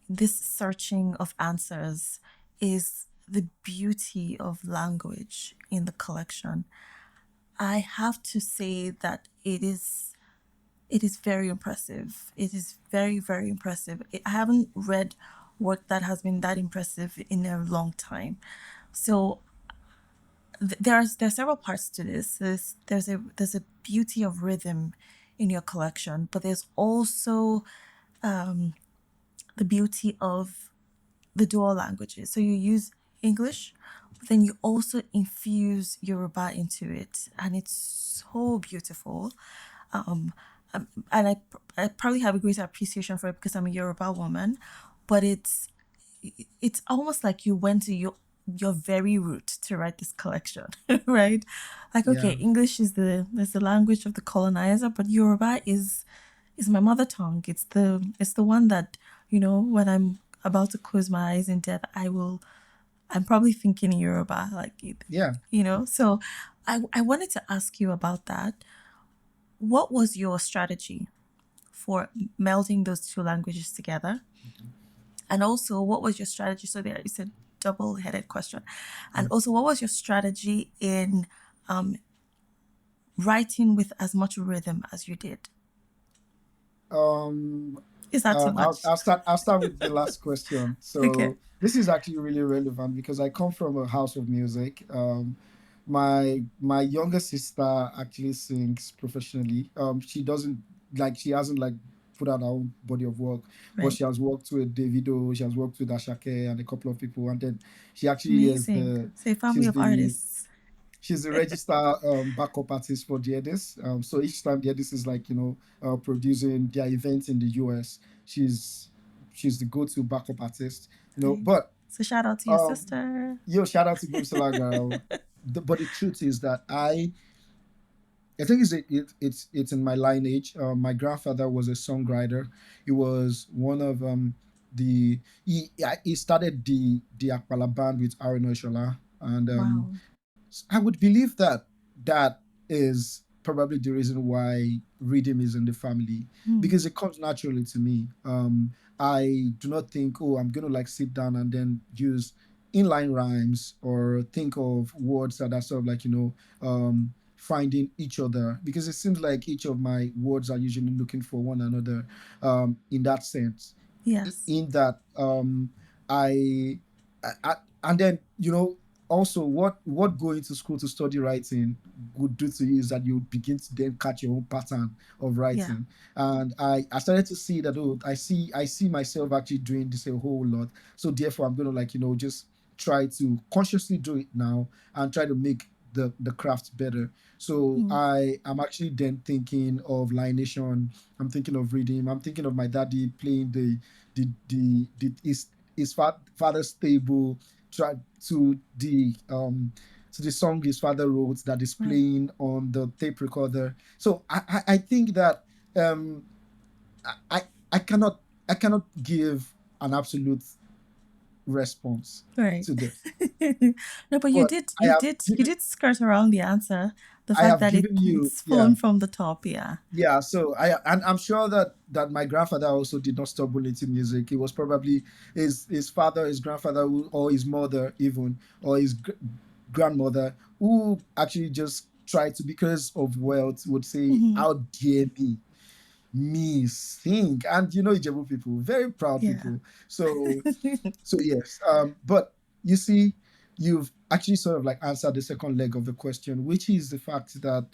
this searching of answers is the beauty of language in the collection. I have to say that it is very impressive. It is very, very impressive. I haven't read work that has been that impressive in a long time. So there are several parts to this. There's a beauty of rhythm in your collection, but there's also the beauty of the dual languages. So you use English, but then you also infuse Yoruba into it, and it's so beautiful. And I probably have a greater appreciation for it because I'm a Yoruba woman, but it's almost like you went to your very root to write this collection, right? Like okay, Yeah, English is the language of the colonizer, but Yoruba is my mother tongue. It's the one that, when I'm about to close my eyes in death, I'm probably thinking in Yoruba, like yeah. So I wanted to ask you about that. What was your strategy for melding those two languages together? And also, what was your strategy? So there is a double-headed question. And also, what was your strategy in writing with as much rhythm as you did? Um, Is that too much? I'll start with the last question. Okay. So this is actually really relevant because I come from a house of music. My younger sister actually sings professionally. She doesn't she hasn't put out her own body of work, but Right. she has worked with Davido, she has worked with Ashake and a couple of people, and then she actually is Amazing. the So a family she's of the artists. she's the register backup artist for the Edis. So each time the Edis is producing their events in the US, she's the go-to backup artist. Right. But So shout out to your um, sister. shout out to Gumsela Agarau. But the truth is that I think it's in my lineage. My grandfather was a songwriter. He was one of he started the Akpala band with Aaron Oshola, and Wow. I would believe that that is probably the reason why rhythm is in the family Hmm. because it comes naturally to me. I do not think, oh, I'm gonna sit down and then use inline rhymes or think of words that are sort of finding each other because it seems like each of my words are usually looking for one another in that sense. Yes. In that I, I and then also what going to school to study writing would do to you is that you begin to then catch your own pattern of Yeah. writing. And I started to see that, oh, I see myself actually doing this a whole lot, so therefore I'm gonna just try to consciously do it now and try to make the craft better. So Hmm. I am actually then thinking of lineation, I'm thinking of reading, I'm thinking of my daddy playing his father's table, try to the song his father wrote that is Right. playing on the tape recorder. So I think that um I I cannot give an absolute response Right. to this, No, but you but did I you have did you given did skirt around the answer. The I fact have that given you, it's yeah. flown from the top, yeah. Yeah, so I'm sure that my grandfather also did not stumble into music. It was probably his father, his grandfather, or his mother even, or his grandmother, who actually just tried to, because of wealth, would say, Hmm. "How dare me sing?" And Ijebu people, very proud Yeah. people. So yes, but you see, you've actually sort of answered the second leg of the question, which is the fact that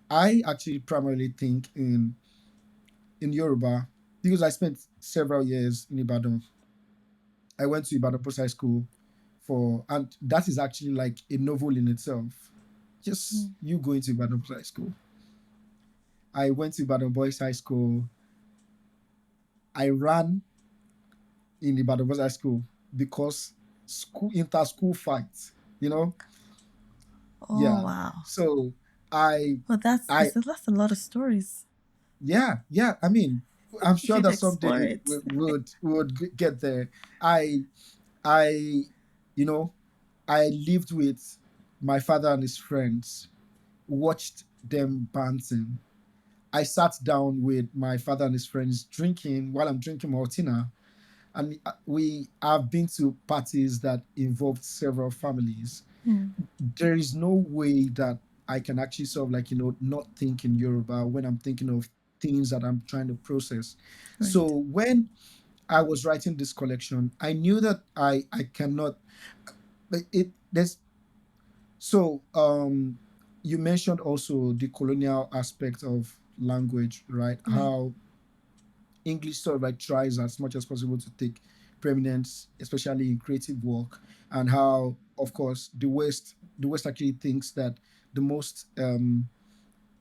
I actually primarily think in Yoruba because I spent several years in Ibadan. I went to Ibadan Post High School and that is actually like a novel in itself. Just you going to Ibadan Post High School. I went to Ibadan Boys High School. I ran in Ibadan Boys High School because inter-school fights, you know? Oh, Yeah. wow. So I Well, I that's a lot of stories. yeah. I mean, I'm You sure should that explore someday it. we would get there. I I you know, I lived with my father and his friends, watched them dancing. I sat down with my father and his friends drinking while I'm drinking Maltina. And we have been to parties that involved several families. There is no way that I can actually sort of like, not think in Yoruba when I'm thinking of things that I'm trying to process. So Right. when I was writing this collection, I knew that I cannot, but there's so you mentioned also the colonial aspect of language, right? Right. How English sort of like tries as much as possible to take preeminence, especially in creative work, and how, of course, the West actually thinks that the most um,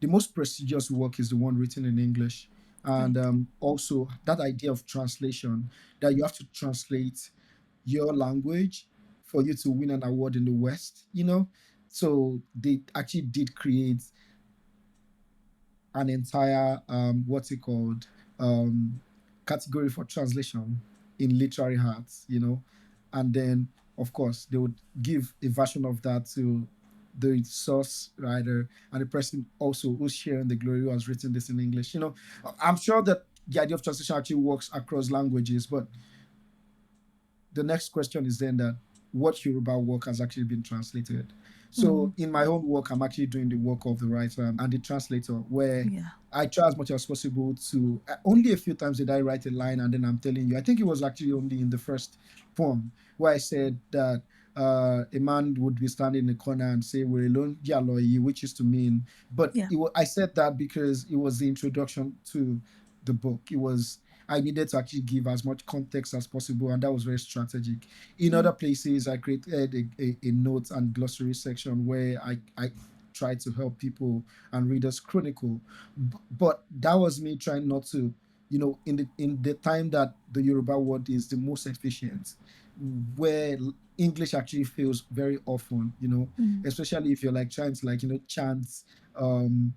the most prestigious work is the one written in English, and Right. also that idea of translation, that you have to translate your language for you to win an award in the West. So they actually did create an entire what's it called, category for translation in literary arts. And then of course they would give a version of that to the source writer and the person also who's sharing the glory, who has written this in English. I'm sure that the idea of translation actually works across languages, but the next question is then that what Yoruba work has actually been translated. So in my own work, I'm actually doing the work of the writer and the translator, where Yeah. I try as much as possible to only a few times did I write a line and then I'm telling you. I think it was actually only in the first poem where I said that a man would be standing in the corner and say, "We're alone, Yaloyi," which is to mean, but Yeah. I said that because it was the introduction to the book. I needed to actually give as much context as possible, and that was very strategic. In other places, I created a notes and glossary section where I tried to help people and readers chronicle. But that was me trying not to, in the time that the Yoruba word is the most efficient, where English actually fails very often, especially if you're like trying to like, um,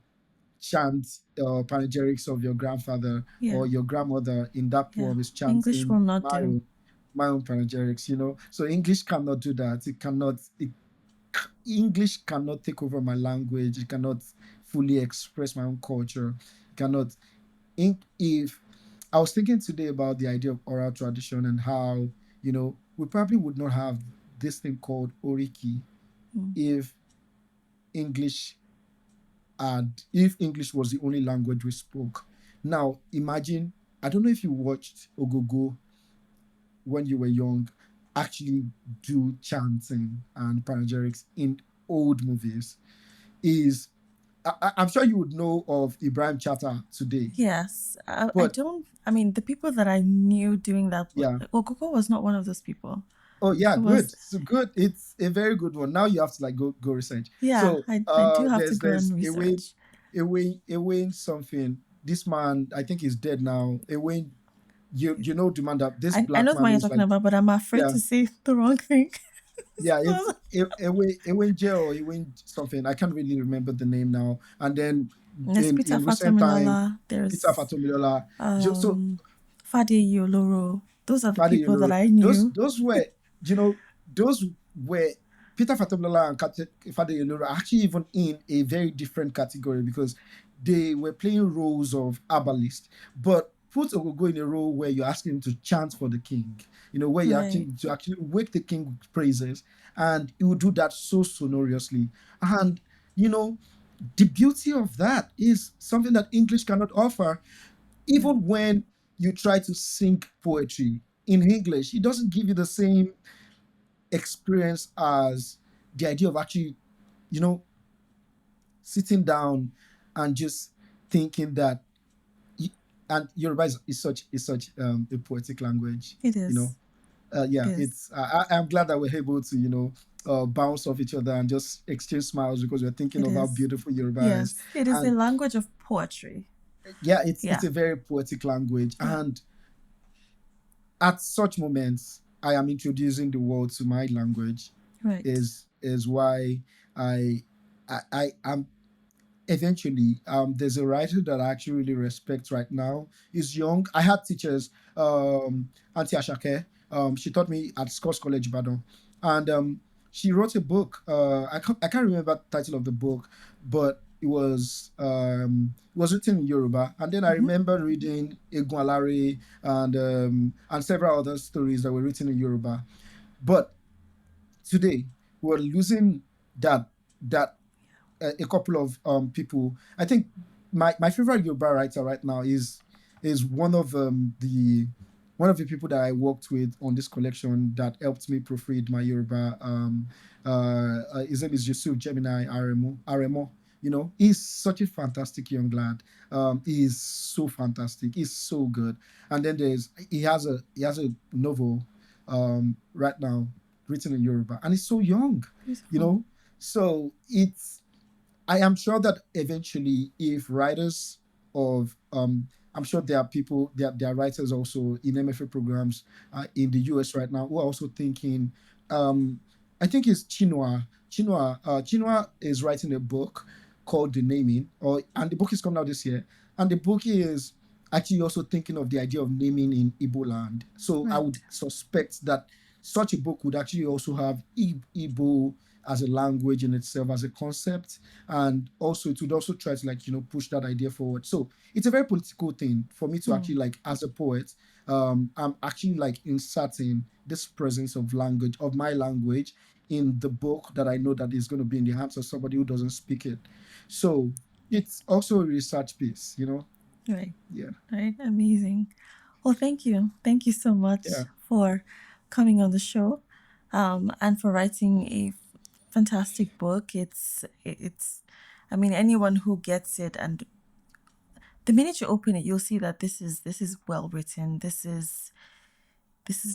chant panegyrics of your grandfather Yeah. or your grandmother in that Yeah. poem is English will chanting not my do. own, my own panegyrics. So English cannot do that. English cannot take over my language. It cannot fully express my own culture. It cannot. If I was thinking today about the idea of oral tradition and how, we probably would not have this thing called Oriki if English if English was the only language we spoke. Now, imagine, I don't know if you watched Ogogo when you were young, actually do chanting and panegyrics in old movies. I'm sure you would know of Ibrahim Chatta today, Yes. I but don't. I mean, the people that I knew doing that. yeah. Okoko was not one of those people. Oh yeah, It good. was. So good. It's a very good one. Now you have to like go research. Yeah. So I do have to go there's and Ewe research. Ewe something. This man, I think he's dead now. Ewe, you know the man, that this I black know the man one you're who's talking like, about, but I'm afraid yeah, to say the wrong thing. yeah, it's So, Ewe J or Ewe something. I can't really remember the name now. And then there's Peter in recent time, Fatomilola. Peter There's Fatomilola. So um Fade Yoloro. Those are the Fadi people that Yolo, I those knew. those were, those were Peter Fatablola and Fadi Yolo are actually even in a very different category because they were playing roles of herbalist, but put Ogogo in a role where you're asking him to chant for the king, where you Right. actually wake the king with praises, and he would do that so sonorously. And you know, the beauty of that is something that English cannot offer. Yeah. Even when you try to sing poetry in English, it doesn't give you the same experience as the idea of actually, you know, sitting down and just thinking that. And Yoruba is such a poetic language, It you know. is. Yeah, Yes. I'm glad that we're able to, bounce off each other and just exchange smiles because we're thinking It of how is. beautiful Yoruba is. Yes. It is a And language of poetry. yeah, it's Yeah. a very poetic language. Yeah. And at such moments, I am introducing the world to my language. Right. Is why I am eventually there's a writer that I actually really respect right now. He's young. I had teachers, Auntie Ashake. She taught me at Scotts College Badon, and she wrote a book. I can't remember the title of the book, but it was written in Yoruba. And then I Mm-hmm. remember reading Egunalare and several other stories that were written in Yoruba. But today we're losing that a couple of people. I think my favorite Yoruba writer right now is one of the people that I worked with on this collection that helped me proofread my Yoruba. His name is Yusuf Gemini Aremo. He's such a fantastic young lad. He's so fantastic. He's so good. And then he has a novel right now written in Yoruba, and he's so young. You Beautiful. know, so I am sure that eventually, if writers of I'm sure there are people, there are writers also in MFA programs in the US right now who are also thinking. Um, I think it's Chinua. Chinua is writing a book called The Naming, and the book is coming out this year. And the book is actually also thinking of the idea of naming in Igbo land. So I would Right. suspect that such a book would actually also have Igbo as a language in itself, as a concept, and also it would also try to push that idea forward. So it's a very political thing for me to Hmm. actually as a poet, I'm actually inserting this presence of language, of my language, in the book that I know that is going to be in the hands of somebody who doesn't speak it. So it's also a research piece. Right. Yeah. Right. Amazing. Well, thank you. Thank you so Yeah. much for coming on the show, and for writing a fantastic book. It's. I mean, anyone who gets it, and the minute you open it, you'll see that this is well written. This is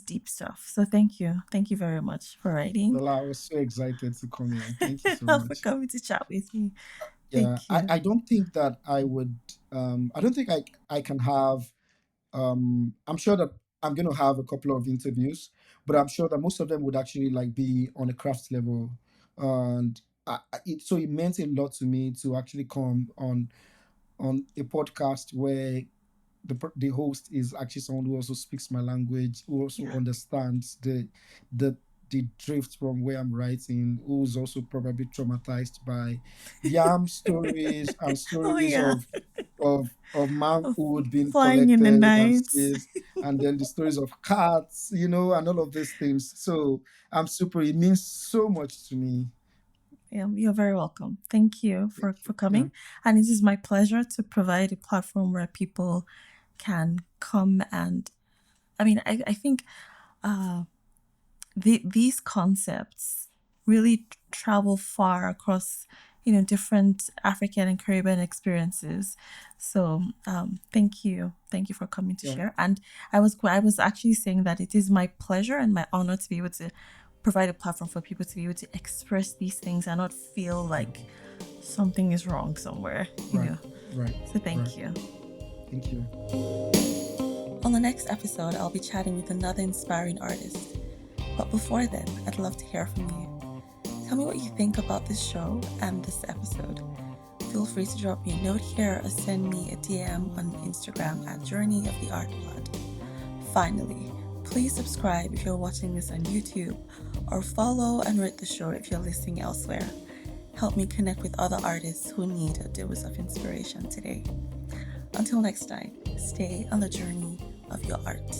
deep stuff. So thank you very much for writing, Well, I was so excited to come here. Thank you so for much. coming to chat with me. Yeah, Thank I, you. I don't think that I would I don't think I can have I'm sure that I'm going to have a couple of interviews, but I'm sure that most of them would actually be on a craft level. And so it meant a lot to me to actually come on a podcast where the host is actually someone who also speaks my language, who also Yeah. understands the the drift from where I'm writing, who's also probably traumatized by yam stories and Oh stories yeah. of Of manhood being flying in the collected and night. seized, and then the stories of cats, and all of these things. So it means so much to me. You're very welcome. Thank you Thank for you. Yeah. coming. And it is my pleasure to provide a platform where people can come and, I mean, I think these concepts really travel far across, different African and Caribbean experiences. So thank you for coming to Yeah. share. And I was actually saying that it is my pleasure and my honor to be able to provide a platform for people to be able to express these things and not feel like something is wrong somewhere. Right. Right. So Right. thank you. Thank you. On the next episode, I'll be chatting with another inspiring artist. But before then, I'd love to hear from you. Tell me what you think about this show and this episode. Feel free to drop me a note here or send me a DM on Instagram at Journey of the Art Plot. Finally, please subscribe if you're watching this on YouTube, or follow and rate the show if you're listening elsewhere. Help me connect with other artists who need a dose of inspiration today. Until next time, stay on the journey of your art.